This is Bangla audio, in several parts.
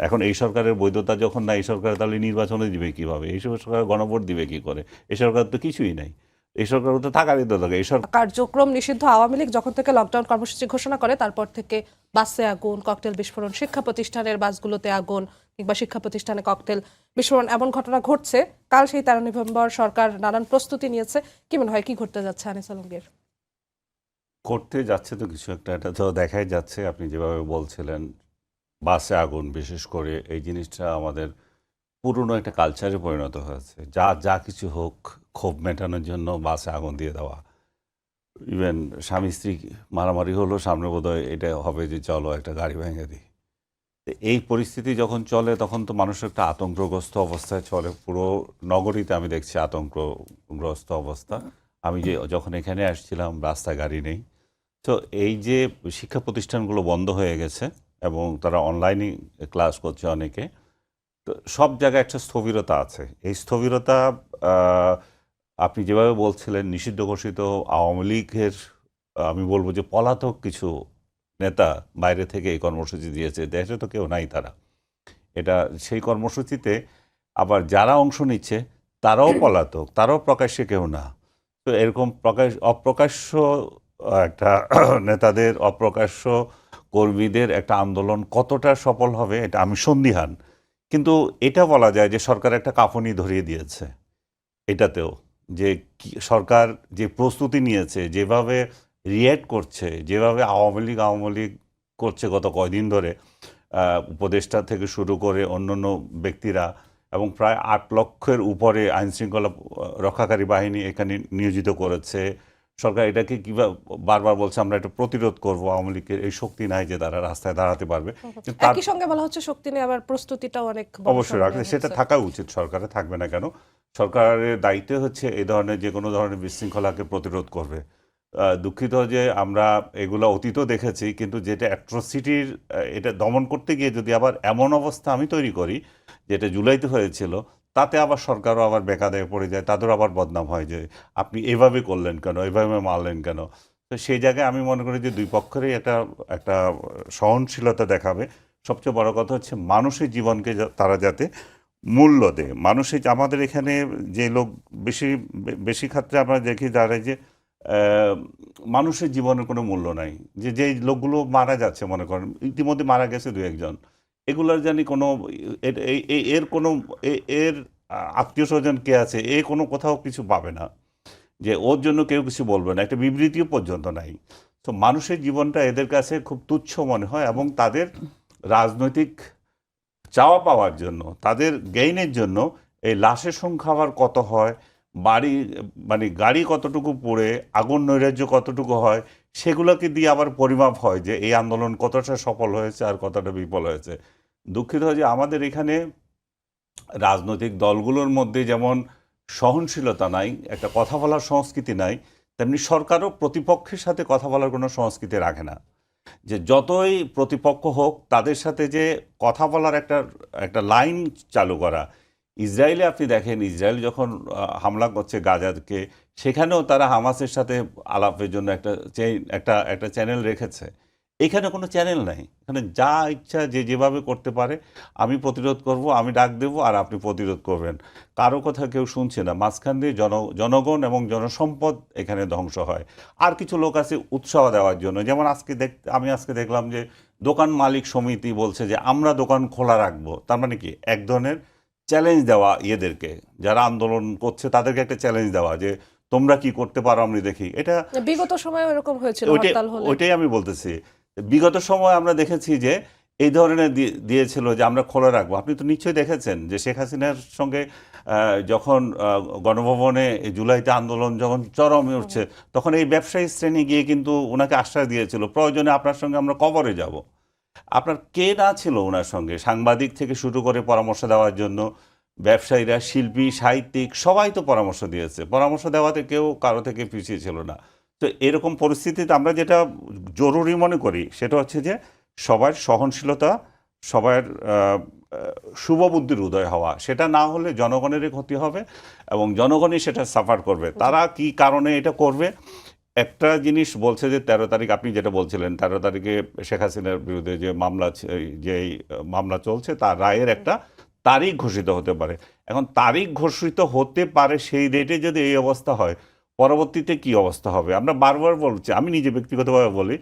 এখন এই সরকারের বৈধতা যখন না, এই সরকার তাহলে নির্বাচনে দিবে কিভাবে? এই সরকার গণভোট দিবে কি করে? এই সরকার তো কিছুই নাই। এই সরকার তো থাকারই তো থাকে। এই সরকার কার্যক্রম নিষিদ্ধ আওয়ামী লীগ যখন থেকে লকডাউন কর্মসূচি ঘোষণা করে তারপর থেকে বাসে আগুন, ককটেল বিস্ফোরণ, শিক্ষা প্রতিষ্ঠানের বাসগুলোতে আগুন কিংবা শিক্ষা প্রতিষ্ঠানে ককটেল বিস্ফোরণ এমন ঘটনা ঘটছে। কাল সেই 13 নভেম্বর সরকার নানান প্রস্তুতি নিয়েছে। কি মনে হয় কি ঘটতে যাচ্ছে আনিস আলমগীর? করতে যাচ্ছে তো কিছু একটা, এটা তো দেখাই যাচ্ছে। আপনি যেভাবে বলছিলেন বাসে আগুন, বিশেষ করে এই জিনিসটা আমাদের পুরনো একটা কালচারে পরিণত হয়েছে। যা যা কিছু হোক, ক্ষোভ মেটানোর জন্য বাসে আগুন দিয়ে দেওয়া। ইভেন স্বামী স্ত্রী মারামারি হলো, সামনে বোধহয় এটা হবে যে চলো একটা গাড়ি ভেঙে দিই। এই পরিস্থিতি যখন চলে তখন তো মানুষ একটা আতঙ্কগ্রস্ত অবস্থায় চলে। পুরো নগরীতে আমি দেখছি আতঙ্কগ্রস্ত অবস্থা। আমি যখন এখানে আসছিলাম রাস্তায় গাড়ি নেই। তো এই যে শিক্ষা প্রতিষ্ঠানগুলো বন্ধ হয়ে গেছে এবং তারা অনলাইনে ক্লাস করছে অনেকে, তো সব জায়গায় একটা স্থবিরতা আছে। এই স্থবিরতা আপনি যেভাবে বলছিলেন নিষিদ্ধ ঘোষিত আওয়ামী লীগের, আমি বলবো যে পলাতক কিছু নেতা বাইরে থেকে এই কর্মসূচি দিয়েছে। দেশে তো কেউ নাই তারা। এটা সেই কর্মসূচিতে আবার যারা অংশ নিচ্ছে তারাও পলাতক, তারাও প্রকাশ্যে কেউ না। তো এরকম অপ্রকাশ্য একটা নেতাদের, অপ্রকাশ্য কর্মীদের একটা আন্দোলন কতটা সফল হবে এটা আমি সন্দিহান। কিন্তু এটা বলা যায় যে সরকার একটা কাঁপুনি ধরিয়ে দিয়েছে এটাতেও, যে সরকার যে প্রস্তুতি নিয়েছে, যেভাবে রিয়্যাক্ট করছে, যেভাবে আওয়ামী লীগ করছে গত কয়দিন ধরে, উপদেষ্টা থেকে শুরু করে অন্যান্য ব্যক্তিরা, এবং প্রায় ৮ লক্ষের উপরে আইনশৃঙ্খলা রক্ষাকারী বাহিনী এখানে নিয়োজিত করেছে। সরকার এটাকে কীভাবে বারবার বলছে আমরা এটা প্রতিরোধ করবো, আওয়ামী লীগের এই শক্তি নাই যে তারা রাস্তায় দাঁড়াতে পারবে। কিন্তু একই সঙ্গে বলা হচ্ছে শক্তি নিয়ে আবার প্রস্তুতিটাও অনেক বড় অবশ্যই সড় রাখলে নেওয়া সেটা হচ্ছে। থাকা উচিত, সরকারের থাকবে না কেন? সরকারের দায়িত্ব হচ্ছে এই ধরনের যে কোনো ধরনের বিশৃঙ্খলাকে প্রতিরোধ করবে। দুঃখিত যে আমরা এগুলো অতীতও দেখেছি, কিন্তু যেটা অ্যাট্রসিটির, এটা দমন করতে গিয়ে যদি আবার এমন অবস্থা আমি তৈরি করি যেটা জুলাইতে হয়েছিল, তাতে আবার সরকারও আবার বেকায়দায় পড়ে যায়, তাদেরও আবার বদনাম হয় যে আপনি এভাবে করলেন কেন, এভাবে মারলেন কেন। তো সেই জায়গায় আমি মনে করি যে দুই পক্ষেরই একটা একটা সহনশীলতা দেখাবে। সবচেয়ে বড় কথা হচ্ছে মানুষের জীবনকে তারা যাতে মূল্য দেয়। মানুষের, আমাদের এখানে যে লোক বেশি বেশি ক্ষেত্রে আমরা দেখি দাঁড়ায় যে মানুষের জীবনের কোনো মূল্য নাই। যে লোকগুলো মারা যাচ্ছে, মনে করেন ইতিমধ্যে মারা গেছে দু একজন, এগুলোর জানি কোনো এর কোনো এর আত্মীয় স্বজন কে আছে, এ কোনো কোথাও কিছু পাবে না, যে ওর জন্য কেউ কিছু বলবে না, একটা বিবৃতিও পর্যন্ত নাই। তো মানুষের জীবনটা এদের কাছে খুব তুচ্ছ মনে হয়, এবং তাদের রাজনৈতিক চাওয়া পাওয়ার জন্য, তাদের গেইনের জন্য এই লাশের সংখ্যা আবার কত হয়, বাড়ি মানে গাড়ি কতটুকু পড়ে, আগুন নৈরাজ্য কতটুকু হয়, সেগুলোকে দিয়ে আবার পরিমাপ হয় যে এই আন্দোলন কতটা সফল হয়েছে আর কতটা বিফল হয়েছে। দুঃখিত যে আমাদের এখানে রাজনৈতিক দলগুলোর মধ্যে যেমন সহনশীলতা নাই, একটা কথা বলার সংস্কৃতি নাই, তেমনি সরকারও প্রতিপক্ষের সাথে কথা বলার কোনো সংস্কৃতি রাখে না। যে যতই প্রতিপক্ষ হোক তাদের সাথে যে কথা বলার একটা একটা লাইন চালু করা। ইসরায়েলে আপনি দেখেন, ইসরায়েল যখন হামলা করছে গাজাকে, সেখানেও তারা হামাসের সাথে আলাপের জন্য একটা চ্যানেল রেখেছে। এখানে কোনো চ্যানেল নাই। এখানে যা ইচ্ছা যে যেভাবে করতে পারে, আমি প্রতিরোধ করব, আমি ডাক দেব আর আপনি প্রতিরোধ করবেন। কারো কথা কেউ শুনছে না। মাঝখান দিয়ে জনগণ এবং জনসম্পদ এখানে ধ্বংস হয়। আর কিছু লোক আছে উৎসাহ দেওয়ার জন্য, যেমন আমি আজকে দেখলাম যে দোকান মালিক সমিতি বলছে যে আমরা দোকান খোলা রাখবো। তার মানে কি, এক ধরনের চ্যালেঞ্জ দেওয়া ইয়েদেরকে, যারা আন্দোলন করছে তাদেরকে একটা চ্যালেঞ্জ দেওয়া যে তোমরা কি করতে পারো আমরা দেখি। এটা বিগত সময় এরকম হয়েছিল হরতাল হলে। ওইটাই আমি বলতেছি। বিগত সময় আমরা দেখেছি যে এই ধরনের দিয়েছিল যে আমরা খোলা রাখবো। আপনি তো নিশ্চয়ই দেখেছেন যে শেখ হাসিনার সঙ্গে যখন গণভবনে জুলাইতে আন্দোলন যখন চরমে উঠছে, তখন এই ব্যবসায়ী শ্রেণী গিয়ে কিন্তু ওনাকে আশ্বাস দিয়েছিল প্রয়োজনে আপনার সঙ্গে আমরা কবরে যাব। আপনার কে না ছিল ওনার সঙ্গে, সাংবাদিক থেকে শুরু করে পরামর্শ দেওয়ার জন্য ব্যবসায়ীরা, শিল্পী, সাহিত্যিক সবাই তো পরামর্শ দিয়েছে। পরামর্শ দেওয়াতে কেউ কারো থেকে পিছিয়ে ছিল না। তো এরকম পরিস্থিতিতে আমরা যেটা জরুরি মনে করি সেটা হচ্ছে যে সবার সহনশীলতা, সবার শুভবুদ্ধির উদয় হওয়া। সেটা না হলে জনগণেরই ক্ষতি হবে এবং জনগণই সেটা সাফার করবে। তারা কি কারণে এটা করবে, একটা জিনিস বলছে যে 13 তারিখ, আপনি যেটা বলছিলেন 13 তারিখে শেখ হাসিনার বিরুদ্ধে যে মামলা মামলা চলছে তার রায়ের একটা তারিখ ঘোষিত হতে পারে। এখন তারিখ ঘোষিত হতে পারে, সেই ডেটে যদি এই অবস্থা হয়, পরবর্তীতে কি অবস্থা হবে? আমরা বারবার বলছি, আমি নিজে ব্যক্তিগতভাবে বলি,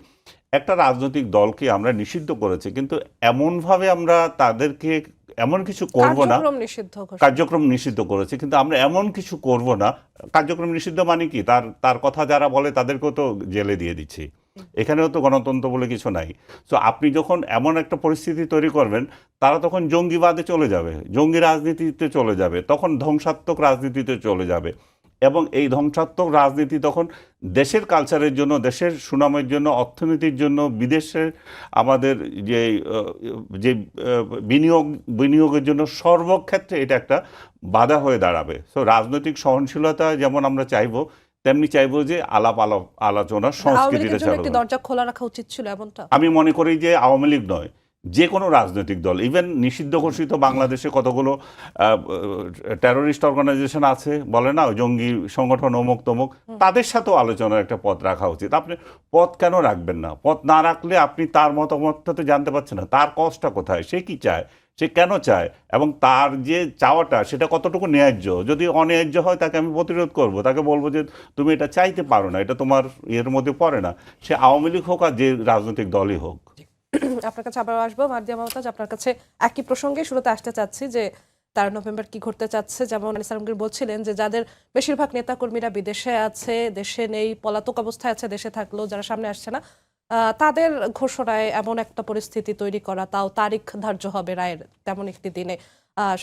একটা রাজনৈতিক দলকে আমরা নিষিদ্ধ করেছি, কিন্তু এমনভাবে আমরা তাদেরকে এমন কিছু করব না। কার্যক্রম নিষিদ্ধ ঘোষণা। কার্যক্রম নিষিদ্ধ করেছে, কিন্তু আমরা এমন কিছু করব না। কার্যক্রম নিষিদ্ধ মানে কি? তার কথা যারা বলে তাদেরকেও তো জেলে দিয়ে দিচ্ছি। এখানেও তো গণতন্ত্র বলে কিছু নাই। সো আপনি যখন এমন একটা পরিস্থিতি তৈরি করবেন, তারা তখন জঙ্গিবাদে চলে যাবে, জঙ্গি রাজনীতিতে চলে যাবে, তখন ধ্বংসাত্মক রাজনীতিতে চলে যাবে। এবং এই ধ্বংসাত্মক রাজনীতি তখন দেশের কালচারের জন্য, দেশের সুনামের জন্য, অর্থনীতির জন্য, বিদেশের আমাদের যে বিনিয়োগের জন্য সর্বক্ষেত্রে এটা একটা বাধা হয়ে দাঁড়াবে। সো রাজনৈতিক সহনশীলতা যেমন আমরা চাইবো, তেমনি চাইবো যে আলোচনার আওয়ামী সংস্কৃতিটা লীগের জন্য চালু একটি হবে। দরজা খোলা রাখা উচিত ছিল এমনটা। আমি মনে করি যে আওয়ামী লীগ নয়, যে কোনো রাজনৈতিক দল, ইভেন নিষিদ্ধ ঘোষিত বাংলাদেশে কতগুলো টেরোরিস্ট অর্গানাইজেশন আছে, বলে না জঙ্গি সংগঠন অমুক তমুক, তাদের সাথেও আলোচনার একটা পথ রাখা উচিত। আপনি পথ কেন রাখবেন না? পথ না রাখলে আপনি তার মতামতটা তো জানতে পারছেন না, তার কষ্টটা কোথায়, সে কি চায়, সে কেন চায়, এবং তার যে চাওয়াটা সেটা কতটুকু ন্যায্য। যদি অন্যায্য হয় তাকে আমি প্রতিরোধ করব, তাকে বলবো যে তুমি এটা চাইতে পারো না, এটা তোমার এর মধ্যে পড়ে না। সে আওয়ামী লীগ হোক আর যে রাজনৈতিক দলই হোক। আপনার কাছে আবার আসবো মার্জিয়া মমতাজ, আপনার কাছে একই প্রসঙ্গে শুরুতে আসতে চাচ্ছি যে 13 নভেম্বর কি ঘটতে চাচ্ছে। যেমন আনিস আলমগীর বলছিলেন যে যাদের বেশিরভাগ নেতাকর্মীরা বিদেশে আছে, দেশে নেই, পলাতক অবস্থায় আছে, দেশে থাকলেও যারা সামনে আসছে না, তাদের ঘোষণায় এমন একটা পরিস্থিতি তৈরি করা, তাও তারিখ ধার্য হবে রায়ের তেমন একটি দিনে,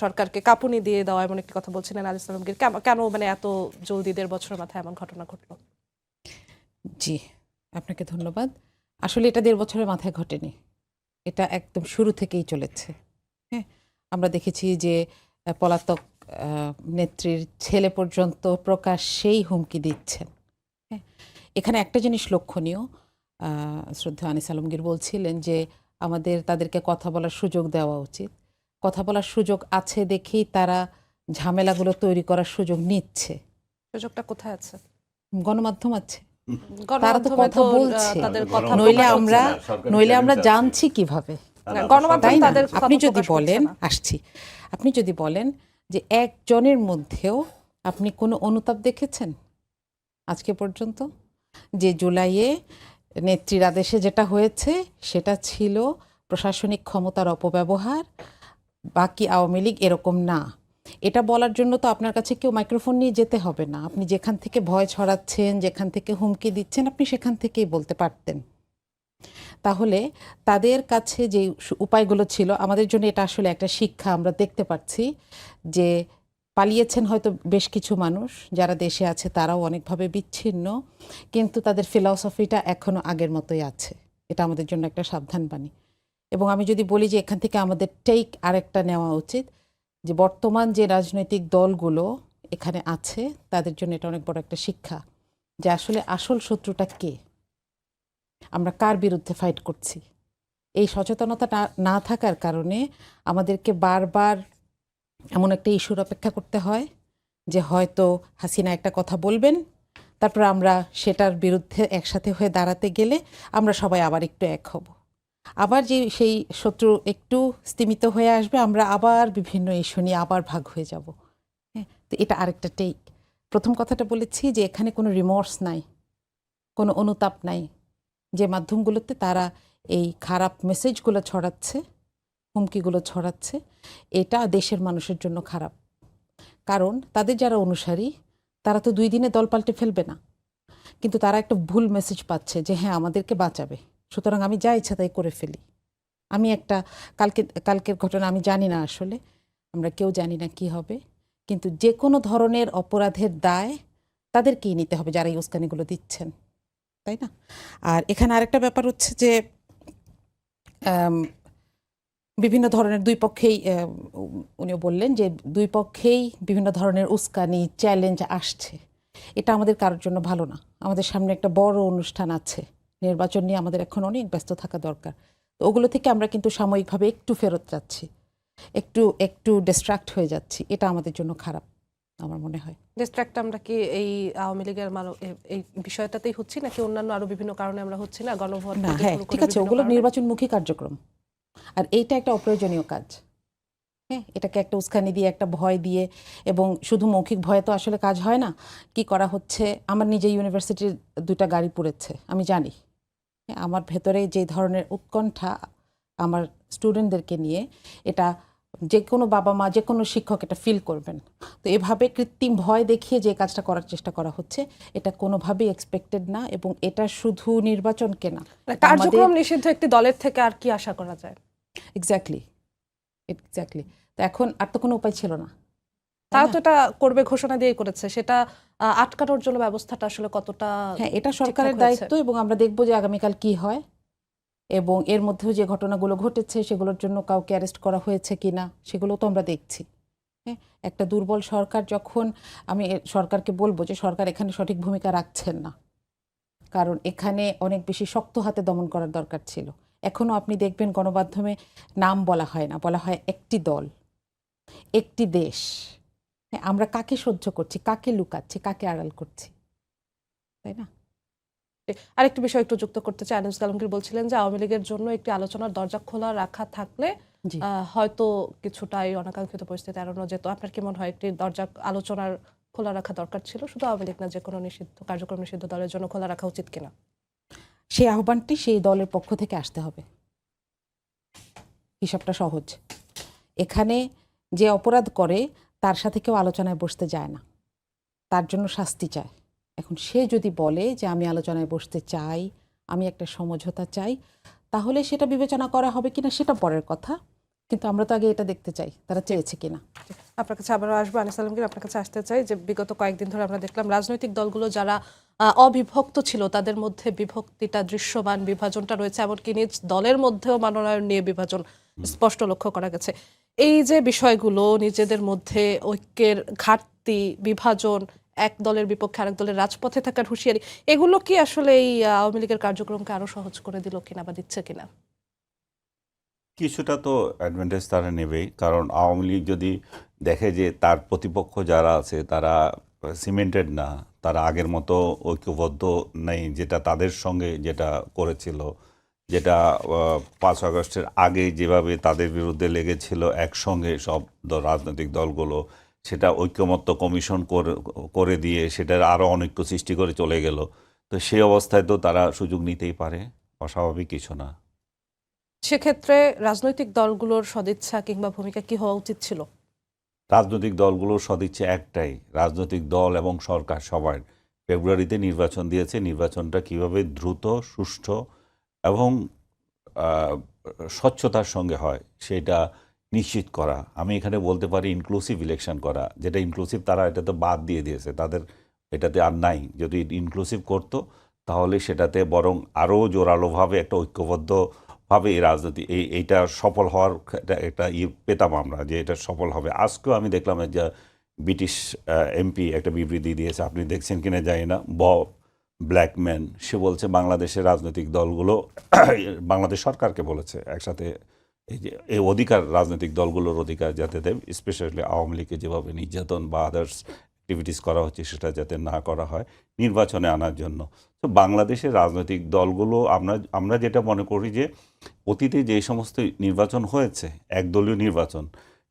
সরকারকে কাঁপুনি দিয়ে দেওয়া, এমন একটি কথা বলছিলেন আনিস আলমগীর। কেন মানে এত জলদি 1.5 বছরের মাথায় এমন ঘটনা ঘটলো? জি, আপনাকে ধন্যবাদ। আসলে এটা 1.5 বছরের মাথায় ঘটেনি, এটা একদম শুরু থেকেই চলেছে। হ্যাঁ, আমরা দেখেছি যে পলাতক নেত্রীর ছেলে পর্যন্ত প্রকাশ্যেই হুমকি দিচ্ছেন। হ্যাঁ, এখানে একটা জিনিস লক্ষণীয়, শ্রদ্ধা আনিস আলমগীর বলছিলেন যে আমাদের তাদেরকে কথা বলার সুযোগ দেওয়া উচিত। কথা বলার সুযোগ আছে দেখেই তারা ঝামেলাগুলো তৈরি করার সুযোগ নিচ্ছে। সুযোগটা কোথায় আছে? গণমাধ্যম আছে, তারা তো গণমাধ্যমে কথা বলছে, তাদের কথা নইলে প্রকাশ আমরা হচ্ছে না। নইলে আমরা জানছি কিভাবে? গণমাধ্যম তাই না? তাদের কথা আপনি যদি প্রকাশ করছে বলেন, না। আসছি, আপনি যদি বলেন যে একজনের মধ্যেও আপনি কোনো অনুতাপ দেখেছেন আজকে পর্যন্ত? যে জুলাইয়ে নেত্রীর আদেশে যেটা হয়েছে সেটা ছিল প্রশাসনিক ক্ষমতার অপব্যবহার, বাকি আওয়ামী লীগ এরকম না। এটা বলার জন্য তো আপনার কাছে কেউ মাইক্রোফোন নিয়ে যেতে হবে না। আপনি যেখান থেকে ভয় ছড়াচ্ছেন, যেখান থেকে হুমকি দিচ্ছেন, আপনি সেখান থেকেই বলতে পারতেন। তাহলে তাদের কাছে যে উপায়গুলো ছিল, আমাদের জন্য এটা আসলে একটা শিক্ষা। আমরা দেখতে পাচ্ছি যে পালিয়েছেন হয়তো বেশ কিছু মানুষ, যারা দেশে আছে তারাও অনেকভাবে বিচ্ছিন্ন, কিন্তু তাদের ফিলসফিটা এখনো আগের মতোই আছে। এটা আমাদের জন্য একটা সাবধানবাণী। এবং আমি যদি বলি যে এখান থেকে আমাদের টেক আরেকটা নেওয়া উচিত, যে বর্তমান যে রাজনৈতিক দলগুলো এখানে আছে তাদের জন্য এটা অনেক বড় একটা শিক্ষা, যে আসলে আসল শত্রুটা কে, আমরা কার বিরুদ্ধে ফাইট করছি। এই সচেতনতা না থাকার কারণে আমাদেরকে বারবার এমন একটা ইস্যুর অপেক্ষা করতে হয় যে হয়তো হাসিনা একটা কথা বলবেন, তারপর আমরা সেটার বিরুদ্ধে একসাথে হয়ে দাঁড়াতে গেলে আমরা সবাই আবার একটু এক হব, আবার যে সেই শত্রু একটু স্তিমিত হয়ে আসবে, আমরা আবার বিভিন্ন ইস্যু নিয়ে আবার ভাগ হয়ে যাব। হ্যাঁ, তো এটা আরেকটা টেক। প্রথম কথাটা বলেছি যে এখানে কোনো রিমর্স নাই, কোনো অনুতাপ নাই। যে মাধ্যমগুলোতে তারা এই খারাপ মেসেজগুলো ছড়াচ্ছে, হুমকিগুলো ছড়াচ্ছে, এটা দেশের মানুষের জন্য খারাপ। কারণ তাদের যারা অনুসারী তারা তো 2 দিনে দল পাল্টে ফেলবে না, কিন্তু তারা একটা ভুল মেসেজ পাচ্ছে যে হ্যাঁ আমাদেরকে বাঁচাবে, সুতরাং আমি যা ইচ্ছা তাই করে ফেলি। আমি একটা কালকের ঘটনা আমি জানি না, আসলে আমরা কেউ জানি না কি হবে, কিন্তু যে কোনো ধরনের অপরাধের দায় তাদেরকেই নিতে হবে যারা এই উস্কানিগুলো দিচ্ছেন, তাই না? আর এখানে আরেকটা ব্যাপার হচ্ছে যে বিভিন্ন ধরনের দুই পক্ষেই, উনিও বললেন যে দুই পক্ষেই বিভিন্ন ধরনের উস্কানি চ্যালেঞ্জ আসছে। এটা আমাদের কারোর জন্য ভালো না। আমাদের সামনে একটা বড় অনুষ্ঠান আছে, নির্বাচন নিয়ে আমাদের এখন অনেক ব্যস্ত থাকা দরকার। তো ওগুলো থেকে আমরা কিন্তু সাময়িকভাবে একটু ফেরত যাচ্ছি, একটু ডিস্ট্রাক্ট হয়ে যাচ্ছি, এটা আমাদের জন্য খারাপ। আমার মনে হয়। ডিস্ট্রাক্ট আমরা কি এই আওয়ামী লীগের এই বিষয়টাতেই হচ্ছি, নাকি অন্যান্য আরো বিভিন্ন কারণে আমরা হচ্ছি না? গণভোট না, থেকে হ্যাঁ শুরু করে ঠিক আছে, বিভিন্ন ওগুলো কারণে? নির্বাচনমুখী কার্যক্রম, আর এইটা একটা অপ্রয়োজনীয় কাজ। হ্যাঁ, এটাকে একটা উস্কানি দিয়ে, একটা ভয় দিয়ে, এবং শুধু মৌখিক ভয়ে তো আসলে কাজ হয় না। কি করা হচ্ছে, আমার নিজে ইউনিভার্সিটির 2টা গাড়ি পুড়েছে, আমি জানি। হ্যাঁ, আমার ভেতরে যে ধরনের উৎকণ্ঠা আমার স্টুডেন্টদেরকে নিয়ে, এটা যে কোনো বাবা মা, যে কোনো শিক্ষক এটা ফিল করবেন। তো এভাবে কৃত্রিম ভয় দেখিয়ে যে কাজটা করার চেষ্টা করা হচ্ছে, এটা কোনোভাবেই এক্সপেক্টেড না, এবং এটা শুধু নির্বাচনকে না, মানে কার্যক্রম নিষিদ্ধ একটি দলের থেকে আর কি আশা করা যায়? এক্স্যাক্টলি। তো এখন আর তো কোনো উপায় ছিল না। তারা তো এটা করবে ঘোষণা দিয়ে করেছে, সেটা আটকানোর জন্য ব্যবস্থাটা আসলে কতটা? হ্যাঁ, এটা সরকারের ঠিকঠাক হয়েছে? দায়িত্ব, এবং আমরা দেখব যে আগামীকাল কি হয়, এবং এর মধ্যেও যে ঘটনাগুলো ঘটেছে সেগুলোর জন্য কাউকে অ্যারেস্ট করা হয়েছে কিনা সেগুলো তো আমরা দেখছি। হ্যাঁ, একটা দুর্বল সরকার যখন, আমি সরকারকে বলবো যে সরকার এখানে সঠিক ভূমিকা রাখছেন না, কারণ এখানে অনেক বেশি শক্ত হাতে দমন করার দরকার ছিল। এখনো আপনি দেখবেন গণমাধ্যমে নাম বলা হয় না, বলা হয় একটি দল, একটি দেশ। হ্যাঁ, আমরা কাকে সহ্য করছি, কাকে লুকাচ্ছি, কাকে আড়াল করছি, তাই না? আরেকটি বিষয় একটু যুক্ত করতে চাই। আনিস আলমগীর বলছিলেন যে আওয়ামী লীগের জন্য একটি আলোচনার দরজা খোলা রাখা থাকলে জি। হয়তো কিছুটা এই অনাকাঙ্ক্ষিত পরিস্থিতি এড়ানো যেত। আপনার কি মনে হয় একটি দরজা আলোচনার খোলা রাখা দরকার ছিল? শুধু আওয়ামী লীগ না, যে কোনো নিষিদ্ধ কার্যক্রম নিষিদ্ধ দলের জন্য খোলা রাখা উচিত কিনা? সেই আহ্বানটি সেই দলের পক্ষ থেকে আসতে হবে। হিসাবটা সহজ। এখানে যে অপরাধ করে তার সাথে কেউ আলোচনায় বসতে যায় না, তার জন্য শাস্তি চায়। এখন সে যদি বলে যে আমি আলোচনায় বসতে চাই, আমি একটা সমঝোতা চাই, তাহলে সেটা বিবেচনা করা হবে কিনা সেটা পরের কথা, কিন্তু আমরা তো আগে এটা দেখতে চাই তারা চেয়েছে কিনা। আপনার কাছে আবারও আসবো। আনিস আলমগীর, আপনার কাছে আসতে চাই যে বিগত কয়েকদিন ধরে আমরা দেখলাম রাজনৈতিক দলগুলো যারা অবিভক্ত ছিল তাদের মধ্যে বিভক্তিটা দৃশ্যমান, বিভাজনটা রয়েছে, এমনকি নিজ দলের মধ্যেও মনোনয়ন নিয়ে বিভাজন স্পষ্ট লক্ষ্য করা গেছে। এই যে বিষয়গুলো, নিজেদের মধ্যে ঐক্যের ঘাটতি, বিভাজন, এক দলের বিপক্ষে আরেক দলের রাজপথে থাকার হুঁশিয়ারি, এগুলো কি আসলে এই আওয়ামী লীগের কার্যক্রমকে আরো সহজ করে দিল কিনা বা দিচ্ছে কিনা? কিছুটা তো অ্যাডভান্টেজ তারা নেবেই, কারণ আওয়ামী লীগ যদি দেখে যে তার প্রতিপক্ষ যারা আছে তারা সিমেন্টেড না, তারা আগের মতো ঐক্যবদ্ধ নেই, যেটা তাদের সঙ্গে যেটা করেছিল, যেটা 5 আগস্টের আগে যেভাবে তাদের বিরুদ্ধে লেগেছিল একসঙ্গে সব রাজনৈতিক দলগুলো, সেটা ঐক্যমত্য কমিশন করে দিয়ে সেটার আরও অনৈক্য সৃষ্টি করে চলে গেল। তো সেই অবস্থায় তো তারা সুযোগ নিতেই পারে, অস্বাভাবিক কিছু না। সেক্ষেত্রে রাজনৈতিক দলগুলোর সদিচ্ছা কিংবা ভূমিকা কি হওয়া উচিত ছিল? রাজনৈতিক দলগুলোর সদিচ্ছা একটাই, রাজনৈতিক দল এবং সরকার সবার ফেব্রুয়ারিতে নির্বাচন দিয়েছে, নির্বাচনটা কিভাবে দ্রুত, সুষ্ঠু এবং স্বচ্ছতার সঙ্গে হয় সেটা নিশ্চিত করা। আমি এখানে বলতে পারি ইনক্লুসিভ ইলেকশন করা, যেটা ইনক্লুসিভ তারা এটা তো বাদ দিয়ে দিয়েছে, তাদের এটাতে আর নাই। যদি ইনক্লুসিভ করতো তাহলে সেটাতে বরং আরও জোরালোভাবে একটা ঐক্যবদ্ধভাবে এই রাজনীতি এইটা সফল হওয়ার একটা পেতাম আমরা, যে এটা সফল হবে। আজকেও আমি দেখলাম যে ব্রিটিশ এমপি একটা বিবৃতি দিয়েছে, আপনি দেখছেন কিনা জানি না, ব্ল্যাকম্যান, সে বলছে বাংলাদেশের রাজনৈতিক দলগুলো বাংলাদেশ সরকারকে বলেছে একসাথে এই যে এই অধিকার, রাজনৈতিক দলগুলোর অধিকার যাতে দেয়, স্পেশালি আওয়ামী লীগকে যেভাবে নির্যাতন বা আদার্স অ্যাক্টিভিটিস করা হচ্ছে সেটা যাতে না করা হয়, নির্বাচনে আনার জন্য। তো বাংলাদেশের রাজনৈতিক দলগুলো আমরা যেটা মনে করি যে অতীতে যে সমস্ত নির্বাচন হয়েছে একদলীয় নির্বাচন,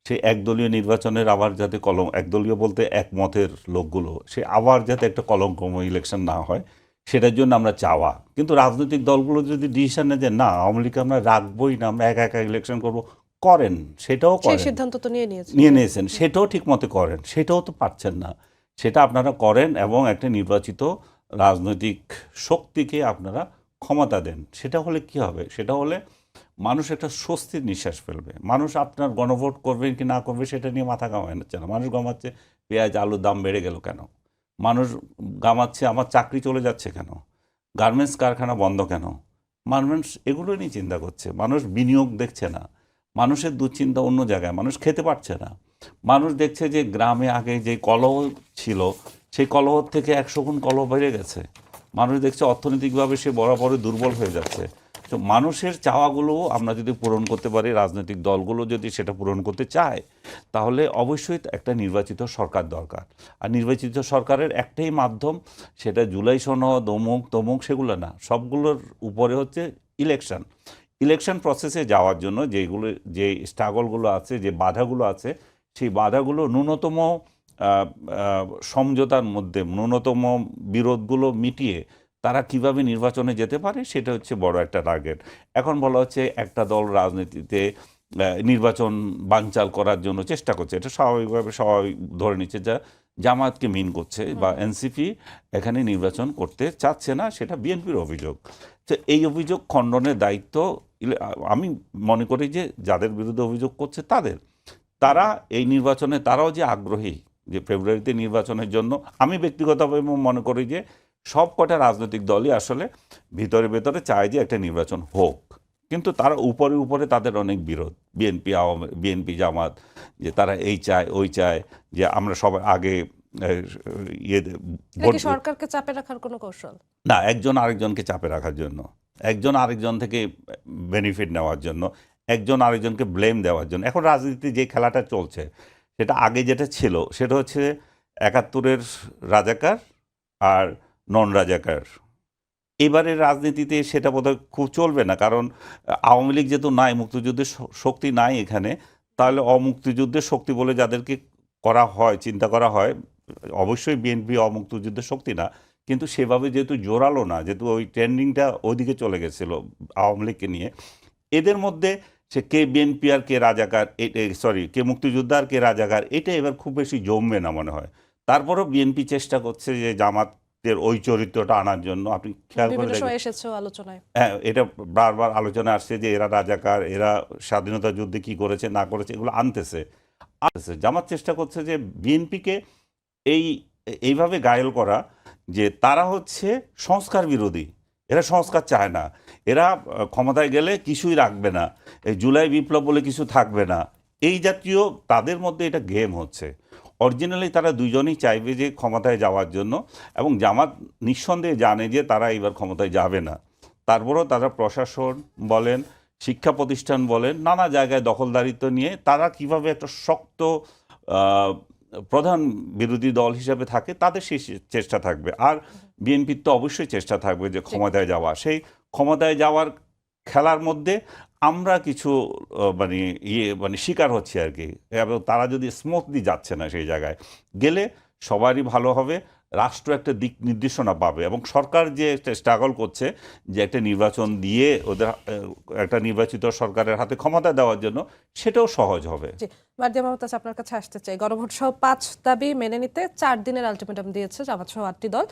সেই একদলীয় নির্বাচনের আবার যাতে একদলীয় বলতে একমতের লোকগুলো, সে আবার যাতে একটা কলঙ্কময় ইলেকশন না হয় সেটার জন্য আমরা চাওয়া। কিন্তু রাজনৈতিক দলগুলো যদি ডিসিশন নেয় যে না আওয়ামী লীগকে আমরা রাখবোই না, আমরা একা ইলেকশন করব, করেন, সেটাও সেই করেন, সিদ্ধান্ত তো নিয়ে নিয়েছেন, সেটাও ঠিক মতো করেন, সেটাও তো পারছেন না, সেটা আপনারা করেন এবং একটা নির্বাচিত রাজনৈতিক শক্তিকে আপনারা ক্ষমতা দেন। সেটা হলে কি হবে, সেটা হলে মানুষ একটা স্বস্তির নিঃশ্বাস ফেলবে। মানুষ আপনার গণভোট করবেন কি না করবে সেটা নিয়ে মাথা ঘামাচ্ছে না। মানুষ ঘামাচ্ছে পেঁয়াজ আলুর দাম বেড়ে গেল কেন, মানুষ ঘামাচ্ছে আমার চাকরি চলে যাচ্ছে কেন, গার্মেন্টস কারখানা বন্ধ কেন, মানুষ এগুলো নিয়ে চিন্তা করছে। মানুষ বিনিয়োগ দেখছে না, মানুষের দুশ্চিন্তা অন্য জায়গায়, মানুষ খেতে পারছে না। মানুষ দেখছে যে গ্রামে আগে যে কলহ ছিল সেই কলহ থেকে 100 গুণ কলহ বেড়ে গেছে। মানুষ দেখছে অর্থনৈতিকভাবে সে বরাবরই দুর্বল হয়ে যাচ্ছে। তো তো মানুষের চাওয়াগুলো আমরা যদি পূরণ করতে পারি, রাজনৈতিক দলগুলো যদি সেটা পূরণ করতে চায়, তাহলে অবশ্যই একটা নির্বাচিত সরকার দরকার। আর নির্বাচিত সরকারের একটাই মাধ্যম, সেটা জুলাই সনদ অমুক তমুক সেগুলো না, সবগুলোর উপরে হচ্ছে ইলেকশন। ইলেকশন প্রসেসে যাওয়ার জন্য যে স্ট্রাগলগুলো আছে, যে বাধাগুলো আছে, সেই বাধাগুলো ন্যূনতম সমঝোতার মধ্যে, ন্যূনতম বিরোধগুলো মিটিয়ে তারা কিভাবে নির্বাচনে যেতে পারে, সেটা হচ্ছে বড় একটা টার্গেট। এখন বলা হচ্ছে একটা দল রাজনীতিতে নির্বাচন বানচাল করার জন্য চেষ্টা করছে, এটা স্বাভাবিকভাবে সবাই ধরে নিচ্ছে, যা জামায়াতকে মিন করছে বা এনসিপি এখানে নির্বাচন করতে চাচ্ছে না, সেটা বিএনপির অভিযোগ। তো এই অভিযোগ খণ্ডনের দায়িত্ব আমি মনে করি যে যাদের বিরুদ্ধে অভিযোগ করছে তারা এই নির্বাচনে তারাও যে আগ্রহী যে ফেব্রুয়ারিতে নির্বাচনের জন্য, আমি ব্যক্তিগতভাবে মনে করি যে সব কটা রাজনৈতিক দলই আসলে ভিতরে ভেতরে চায় যে একটা নির্বাচন হোক, কিন্তু তারা উপরে উপরে তাদের অনেক বিরোধ, বিএনপি জামাত, যে তারা এই চায় ওই চায়, যে আমরা সবাই আগে এটা কি সরকারকে চাপে রাখার কোনো কৌশল? না, একজন আরেকজনকে চাপে রাখার জন্য, একজন আরেকজন থেকে বেনিফিট নেওয়ার জন্য, একজন আরেকজনকে ব্লেম দেওয়ার জন্য। এখন রাজনীতি যে খেলাটা চলছে, সেটা আগে যেটা ছিল সেটা হচ্ছে ৭১-এর রাজাকার আর নন রাজাকার। এবারের রাজনীতিতে সেটা বোধহয় খুব চলবে না, কারণ আওয়ামী লীগ যেহেতু নাই, মুক্তিযুদ্ধের শক্তি নাই এখানে, তাহলে অমুক্তিযুদ্ধের শক্তি বলে যাদেরকে করা হয়, চিন্তা করা হয়, অবশ্যই বিএনপি অমুক্তিযুদ্ধের শক্তি না, কিন্তু সেভাবে যেহেতু জোরালো না, যেহেতু ওই ট্রেন্ডিংটা ওইদিকে চলে গেছিল আওয়ামী লীগকে নিয়ে, এদের মধ্যে সে কে বিএনপি আর কে রাজাকার, কে মুক্তিযোদ্ধা আর কে রাজাকার, এটা এবার খুব বেশি জমবে না মনে হয়। তারপরও বিএনপি চেষ্টা করছে যে জামাতের ওই চরিত্রটা আনার জন্য। আপনি খেয়াল করে বিভিন্ন সময় দেখবেন, এসেছে আলোচনায়। হ্যাঁ, এটা বারবার আলোচনা আসছে যে এরা রাজাকার, এরা স্বাধীনতা যুদ্ধে কি করেছে না করেছে এগুলো আনতেছে। জামাত চেষ্টা করছে যে বিএনপিকে এইভাবে ঘায়েল করা যে তারা হচ্ছে সংস্কার বিরোধী, এরা সংস্কার চায় না, এরা ক্ষমতায় গেলে কিছুই রাখবে না, এই জুলাই বিপ্লব বলে কিছু থাকবে না, এই জাতীয় তাদের মধ্যে এটা গেম হচ্ছে। অরিজিনালি তারা দুজনেই চাইবে যে ক্ষমতায় যাওয়ার জন্য, এবং জামাত নিঃসন্দেহে জানে যে তারা এবার ক্ষমতায় যাবে না, তারপরেও তারা প্রশাসন বলেন, শিক্ষা প্রতিষ্ঠান বলেন, নানা জায়গায় দখলদারিত্ব নিয়ে তারা কিভাবে একটা শক্ত প্রধান বিরোধী দল হিসেবে থাকে, তাদের সেই চেষ্টা থাকবে। আর বিএনপির তো অবশ্যই চেষ্টা থাকবে যে ক্ষমতায় যাওয়া, সেই ক্ষমতায় যাওয়ার খেলার মধ্যে আমরা কিছু শিকার হচ্ছি আর কি। এবং তারা যদি স্মুথলি যাচ্ছে না, সেই জায়গায় গেলে সবারই ভালো হবে, রাষ্ট্র একটা দিক নির্দেশনা পাবে, এবং সরকার যে একটা স্ট্রাগল করছে যে একটা নির্বাচন দিয়ে ওদের একটা নির্বাচিত সরকারের হাতে ক্ষমতা দেওয়ার জন্য, সেটাও সহজ হবে। জি, মার্জিয়া মাহমুদ তাজ, আপনার কাছে আসতে চাই। গণভোট সহ 5 দাবি মেনে নিতে 4 দিনের আলটিমেটাম দিয়েছে জামাত সহ 8টি দল।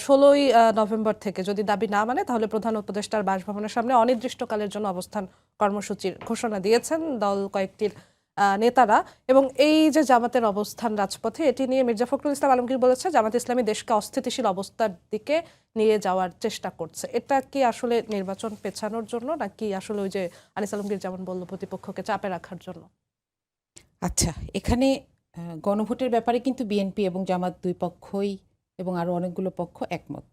16ই নভেম্বর থেকে যদি দাবি না মানে, তাহলে প্রধান উপদেষ্টার বাসভবনের সামনে অনির্দিষ্টকালের জন্য অবস্থান কর্মসূচির ঘোষণা দিয়েছেন দল কয়েকটির নেতারা। এবং এই যে জামাতের অবস্থান রাজপথে, এটি নিয়ে মির্জা ফখরুল ইসলাম আলমগীর বলেছে জামাত ইসলামী দেশকে অস্থিতিশীল অবস্থার দিকে নিয়ে যাওয়ার চেষ্টা করছে। এটা কি আসলে নির্বাচন পেছানোর জন্য, নাকি আসলে ওই যে আনিস আলমগীর যেমন বলল প্রতিপক্ষকে চাপে রাখার জন্য? আচ্ছা, এখানে গণভোটের ব্যাপারে কিন্তু বিএনপি এবং জামাত দুই পক্ষই এবং আরো অনেকগুলো পক্ষ একমত।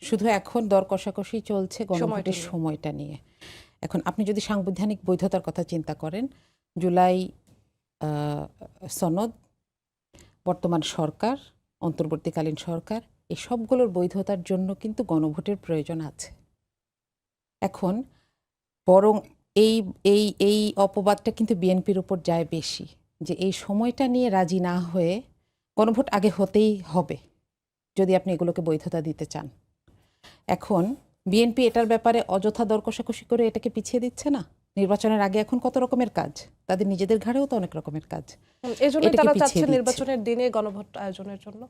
শুধু এখন দর কষাকষি চলছে গণভোটের সময়টা নিয়ে। এখন আপনি যদি সাংবিধানিক বৈধতার কথা চিন্তা করেন, জুলাই সনদ, বর্তমান সরকার, অন্তর্বর্তীকালীন সরকার, এই সবগুলোর বৈধতার জন্য কিন্তু গণভোটের প্রয়োজন আছে। এখন বরং এই এই এই অপবাদটা কিন্তু বিএনপির উপর যায় বেশি, যে এই সময়টা নিয়ে রাজি না হয়ে গণভোট আগে হতেই হবে যদি আপনি এগুলোকে বৈধতা দিতে চান। এখন বিএনপি এটার ব্যাপারে অযথা দর কষাকষি করে এটাকে পিছিয়ে দিচ্ছে না। নির্বাচনের আগে এখন কত রকমের কাজ, তাদের নিজেদের ঘাড়েও তো অনেক রকমের কাজ। এজন্য তারা চাচ্ছে নির্বাচনের দিনে গণভোট আয়োজনের জন্য।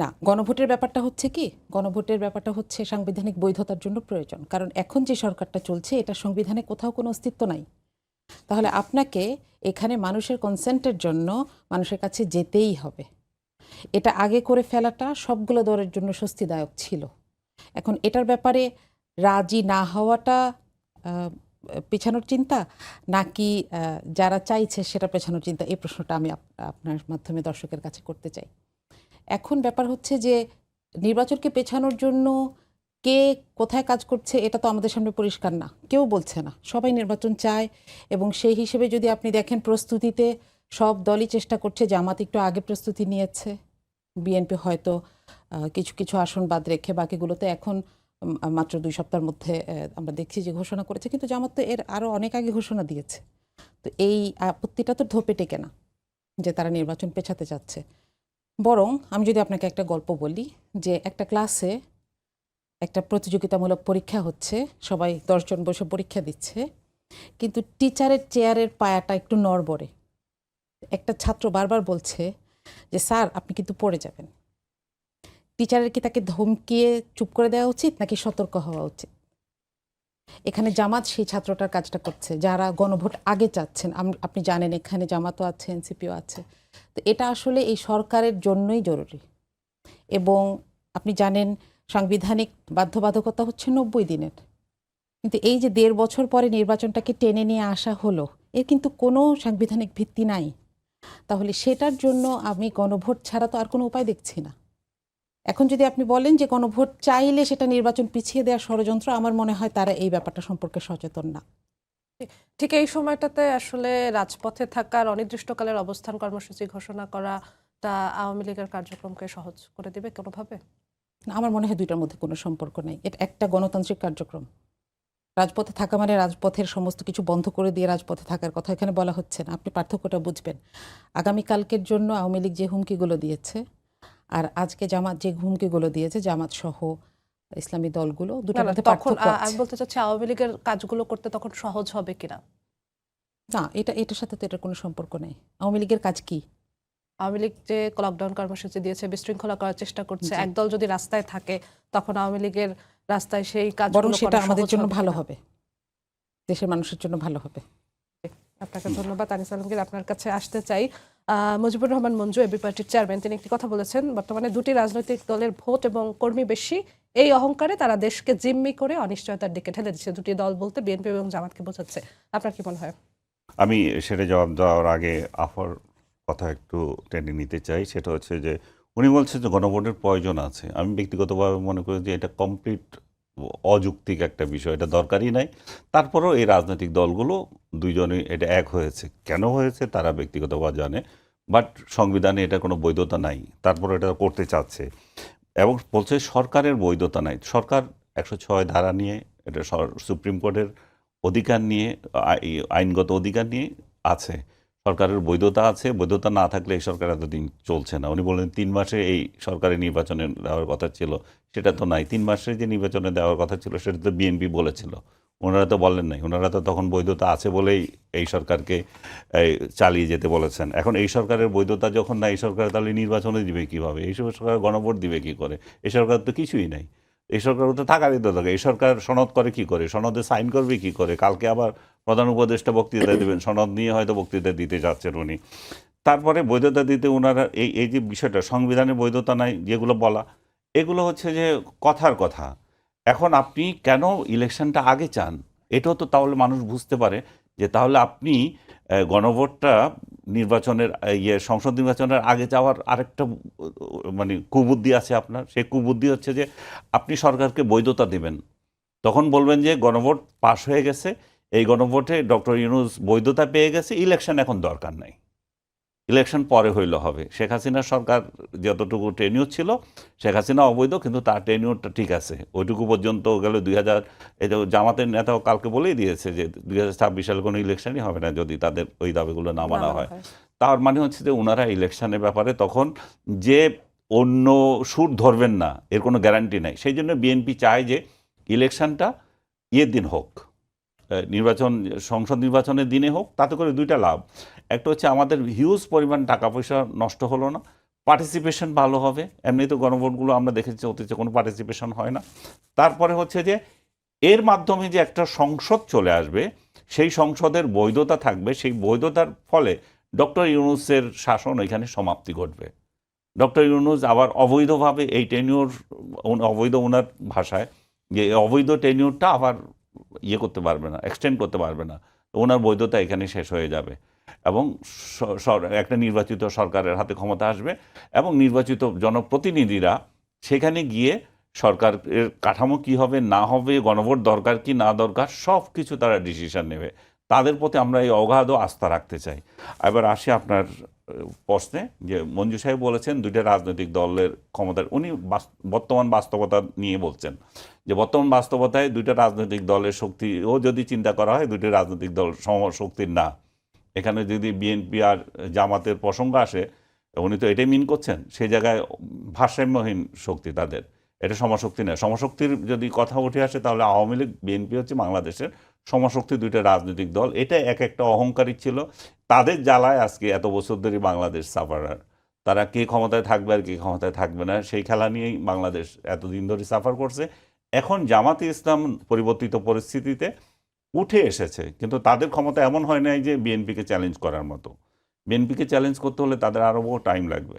না, গণভোটের ব্যাপারটা হচ্ছে কি, গণভোটের ব্যাপারটা হচ্ছে সাংবিধানিক বৈধতার জন্য প্রয়োজন। কারণ এখন যে সরকারটা চলছে, এটা সংবিধানে কোথাও কোনো অস্তিত্ব নাই। তাহলে আপনাকে এখানে মানুষের কনসেন্টের জন্য মানুষের কাছে যেতেই হবে। এটা আগে করে ফেলাটা সবগুলো দলের জন্য স্বস্তিদায়ক ছিল। এখন এটার ব্যাপারে রাজি না হওয়াটা পেছানোর চিন্তা, নাকি যারা চাইছে সেটা পেছানোর চিন্তা, এই প্রশ্নটা আমি আপনার মাধ্যমে দর্শকের কাছে করতে চাই। এখন ব্যাপার হচ্ছে যে নির্বাচনকে পেছানোর জন্য কে কোথায় কাজ করছে এটা তো আমাদের সামনে পরিষ্কার না, কেউ বলছে না। সবাই নির্বাচন চায় এবং সেই হিসেবে যদি আপনি দেখেন প্রস্তুতিতে সব দলই চেষ্টা করছে। জামাত একটু আগে প্রস্তুতি নিয়েছে, বিএনপি হয়তো কিছু কিছু আসন বাদ রেখে বাকিগুলোতে এখন মাত্র 2 সপ্তাহের মধ্যে আমরা দেখছি যে ঘোষণা করেছে, কিন্তু জামাত তো এর আরও অনেক আগে ঘোষণা দিয়েছে। তো এই আপত্তিটা তো ধোপে টেকে না যে তারা নির্বাচন পেছাতে চাচ্ছে। বরং আমি যদি আপনাকে একটা গল্প বলি, যে একটা ক্লাসে একটা প্রতিযোগিতামূলক পরীক্ষা হচ্ছে, সবাই 10 জন বসে পরীক্ষা দিচ্ছে, কিন্তু টিচারের চেয়ারের পায়াটা একটু নড়বড়ে। একটা ছাত্র বারবার বলছে যে স্যার আপনি কিন্তু পড়ে যাবেন। টিচারের কি তাকে ধমকিয়ে চুপ করে দেওয়া উচিত নাকি সতর্ক হওয়া উচিত? এখানে জামাত সেই ছাত্রটার কাজটা করছে, যারা গণভোট আগে চাচ্ছেন। আপনি জানেন এখানে জামাতও আছে, এনসিপিও আছে। তো এটা আসলে এই সরকারের জন্যই জরুরি। এবং আপনি জানেন সাংবিধানিক বাধ্যবাধকতা হচ্ছে 90 দিনের, কিন্তু এই যে 1.5 বছর পরে নির্বাচনটাকে টেনে নিয়ে আসা হলো, এর কিন্তু কোনো সাংবিধানিক ভিত্তি নাই। তাহলে সেটার জন্য আমি গণভোট ছাড়া তো আর কোনো উপায় দেখছি না। এখন যদি আপনি বলেন যে গণভোট চাইলে সেটা নির্বাচন পিছিয়ে দেওয়ার ষড়যন্ত্র, আমার মনে হয় তারা এই ব্যাপারটা সম্পর্কে সচেতন না। ঠিক এই সময়টাতে আসলে রাজপথে থাকার অনির্দিষ্টকালের অবস্থান কর্মসূচি ঘোষণা করাটা আওয়ামী লীগের কার্যক্রমকে সহজ করে দিবে কোনোভাবে? আমার মনে হয় দুইটার মধ্যে কোনো সম্পর্ক নেই। এটা একটা গণতান্ত্রিক কার্যক্রম। রাজপথে থাকা মানে রাজপথের সমস্ত কিছু বন্ধ করে দিয়ে রাজপথে থাকার কথা এখানে বলা হচ্ছে না। আপনি পার্থক্যটা বুঝবেন। আগামীকালকের জন্য আওয়ামী লীগ যে হুমকিগুলো দিয়েছে আর আজকে জামাত যে হুমকিগুলো দিয়েছে, জামাত সহ ইসলামী দলগুলো, দুটার মধ্যে তখন পার্থক্য আমি আছে। বলতে চাচ্ছি আওয়ামী লীগের কাজগুলো করতে তখন সহজ হবে কিনা। না, এটার সাথে তো এটার কোনো সম্পর্ক নেই। আওয়ামী লীগের কাজ কি? আওয়ামী লীগ যে লকডাউন কর্মসূচি দিয়েছে, বিশৃঙ্খলা করার চেষ্টা করছে, জি। একদল যদি রাস্তায় থাকে তখন আওয়ামী লীগের রাস্তায় সেই বরং কাজগুলো সেটা করা আমাদের সহজ জন্য হবে ভালো কিনা? হবে, দেশের মানুষের জন্য ভালো হবে। আপনাকে ধন্যবাদ। আনিস আলমগীর, আপনার কাছে আসতে চাই। মুজিবুর রহমান মঞ্জু, এবি পার্টির চেয়ারম্যান, তিনি একটি কথা বলেছেন, বর্তমানে দুটি রাজনৈতিক দলের ভোট এবং কর্মী বেশি, এই অহংকারে তারা দেশকে জিম্মি করে অনিশ্চয়তার দিকে ঠেলে দিচ্ছে। দুটি দল বলতে বিএনপি এবং জামাতকে বোঝাচ্ছে। আপনার কি মনে হয়? আমি সেটা জবাব দেওয়ার আগে আফার কথা একটু টেনে নিতে চাই। সেটা হচ্ছে যে উনি বলছেন যে গণভোটের প্রয়োজন আছে। আমি ব্যক্তিগতভাবে মনে করি যে এটা কমপ্লিট অযৌক্তিক একটা বিষয়, এটা দরকারই নাই। তারপরেও এই রাজনৈতিক দলগুলো দুইজনই এটা এক হয়েছে, কেন হয়েছে তারা ব্যক্তিগতভাবে জানে, বাট সংবিধানে এটা কোনো বৈধতা নাই, তারপরে এটা করতে চাচ্ছে এবং বলছে সরকারের বৈধতা নাই। সরকার 106 ধারা নিয়ে, এটা সুপ্রিম কোর্টের অধিকার নিয়ে, আইনগত অধিকার নিয়ে আছে, সরকারের বৈধতা আছে। বৈধতা না থাকলে এই সরকার এতদিন চলছে না। উনি বলেন 3 মাসে এই সরকারি নির্বাচনে দেওয়ার কথা ছিল, সেটা তো নাই। 3 মাসে যে নির্বাচনে দেওয়ার কথা ছিল সেটা তো বিএনপি বলেছিল, ওনারা তো বলেন নাই। ওনারা তো তখন বৈধতা আছে বলেই এই সরকারকে চালিয়ে যেতে বলেছেন। এখন এই সরকারের বৈধতা যখন না, এই সরকার তাহলে নির্বাচনে দিবে কিভাবে? এই সরকার গণভোট দিবে কি করে? এই সরকার তো কিছুই নাই। এই সরকার তো থাকারই তো থাকে। এই সরকার সনদ করে কি করে? সনদে সাইন করবে কি করে? কালকে আবার প্রধান উপদেষ্টা বক্তৃতা দেবেন, সনদ নিয়ে হয়তো বক্তৃতা দিতে যাচ্ছেন উনি। তারপরে বৈধতা দিতে ওনারা এই যে বিষয়টা, সংবিধানে বৈধতা নাই যেগুলো বলা, এগুলো হচ্ছে যে কথার কথা। এখন আপনি কেন ইলেকশনটা আগে চান? এটাও তো তাহলে মানুষ বুঝতে পারে যে তাহলে আপনি গণভোটটা নির্বাচনের সংসদ নির্বাচনের আগে যাওয়ার আরেকটা মানে কুবুদ্ধি আছে আপনার। সেই কুবুদ্ধি হচ্ছে যে আপনি সরকারকে বৈধতা দেবেন, তখন বলবেন যে গণভোট পাশ হয়ে গেছে, এই গণভোটে ডক্টর ইউনূস বৈধতা পেয়ে গেছে, ইলেকশন এখন দরকার নাই, ইলেকশন পরে হইলে হবে। শেখ হাসিনার সরকার যতটুকু টেনিউর ছিল, শেখ হাসিনা অবৈধ কিন্তু তার টেনিউরটা ঠিক আছে, ওইটুকু পর্যন্ত গেল। এই যে জামাতের নেতাও কালকে বলেই দিয়েছে যে 2026 সালে কোনো ইলেকশনই হবে না যদি তাদের ওই দাবিগুলো না মানা হয়। তার মানে হচ্ছে যে ওনারা ইলেকশনের ব্যাপারে তখন যে অন্য সুর ধরবেন না এর কোনো গ্যারান্টি নাই। সেই জন্য বিএনপি চায় যে ইলেকশনটা দিন হোক, নির্বাচন সংসদ নির্বাচনের দিনে হোক। তাতে করে দুইটা লাভ, একটা হচ্ছে আমাদের হিউজ পরিমাণ টাকা পয়সা নষ্ট হলো না, পার্টিসিপেশন ভালো হবে। এমনি তো গণভোটগুলো আমরা দেখেছি অতীতে কোনো পার্টিসিপেশন হয় না। তারপরে হচ্ছে যে এর মাধ্যমে যে একটা সংসদ চলে আসবে, সেই সংসদের বৈধতা থাকবে, সেই বৈধতার ফলে ডক্টর ইউনূসের শাসন এখানে সমাপ্তি ঘটবে। ডক্টর ইউনূস আবার অবৈধভাবে এই টেনিউর, অবৈধ ওনার ভাষায়, যে অবৈধ টেনিউরটা আবার করতে পারবে না, এক্সটেন্ড করতে পারবে না। ওনার বৈধতা এখানে শেষ হয়ে যাবে এবং একটা নির্বাচিত সরকারের হাতে ক্ষমতা আসবে এবং নির্বাচিত জনপ্রতিনিধিরা সেখানে গিয়ে সরকারের কাঠামো কি হবে না হবে, গণভোট দরকার কি না দরকার, সব কিছু তারা ডিসিশন নেবে। তাদের প্রতি আমরা এই অগাধ আস্থা রাখতে চাই। এবার আসি আপনার প্রশ্নে, যে মঞ্জু সাহেব বলেছেন দুইটা রাজনৈতিক দলের ক্ষমতার, উনি বর্তমান বাস্তবতা নিয়ে বলছেন যে বর্তমান বাস্তবতায় দুইটা রাজনৈতিক দলের শক্তিও যদি চিন্তা করা হয়, দুইটা রাজনৈতিক দল সমশক্তির না। এখানে যদি বিএনপি আর জামাতের প্রসঙ্গ আসে, উনি তো এটাই মিন করছেন, সেই জায়গায় ভারসাম্যহীন শক্তি তাদের, এটা সমশক্তি নয়। সমশক্তির যদি কথা উঠে আসে তাহলে আওয়ামী লীগ বিএনপি হচ্ছে বাংলাদেশের সমশক্তি দুইটা রাজনৈতিক দল। এটা এক একটা অহংকারী ছিল, তাদের জ্বালায় আজকে এত বছর ধরে বাংলাদেশ সাফারার। তারা কে ক্ষমতায় থাকবে আর কে ক্ষমতায় থাকবে না সেই খেলা নিয়েই বাংলাদেশ এতদিন ধরে সাফার করছে। এখন জামাতে ইসলাম পরিবর্তিত পরিস্থিতিতে উঠে এসেছে, কিন্তু তাদের ক্ষমতা এমন হয় নাই যে বিএনপিকে চ্যালেঞ্জ করার মতো। বিএনপিকে চ্যালেঞ্জ করতে হলে তাদের আরও টাইম লাগবে।